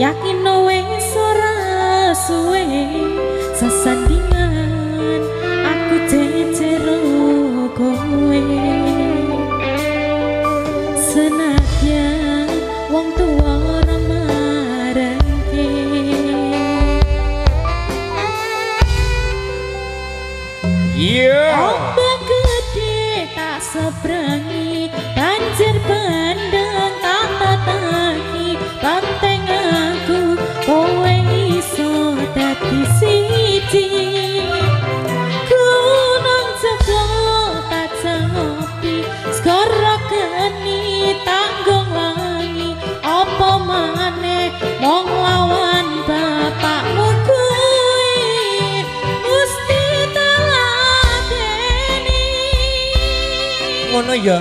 yakin wis ora suwe sesandingan aku cecero kowe senadyan wong tuwa ora marengke ombak gede tak seberangi banjir bandeng tak tataki banteng aku kowe iso dadi siji gunung jebol tak ngopi skoro geni tanggung wangi apa maneh mong lawan bapakmu kuwi mesti teladeni ngono ya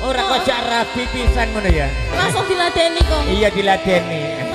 ora kok jak rabi pisan ngono ya langsung diladeni kok iya diladeni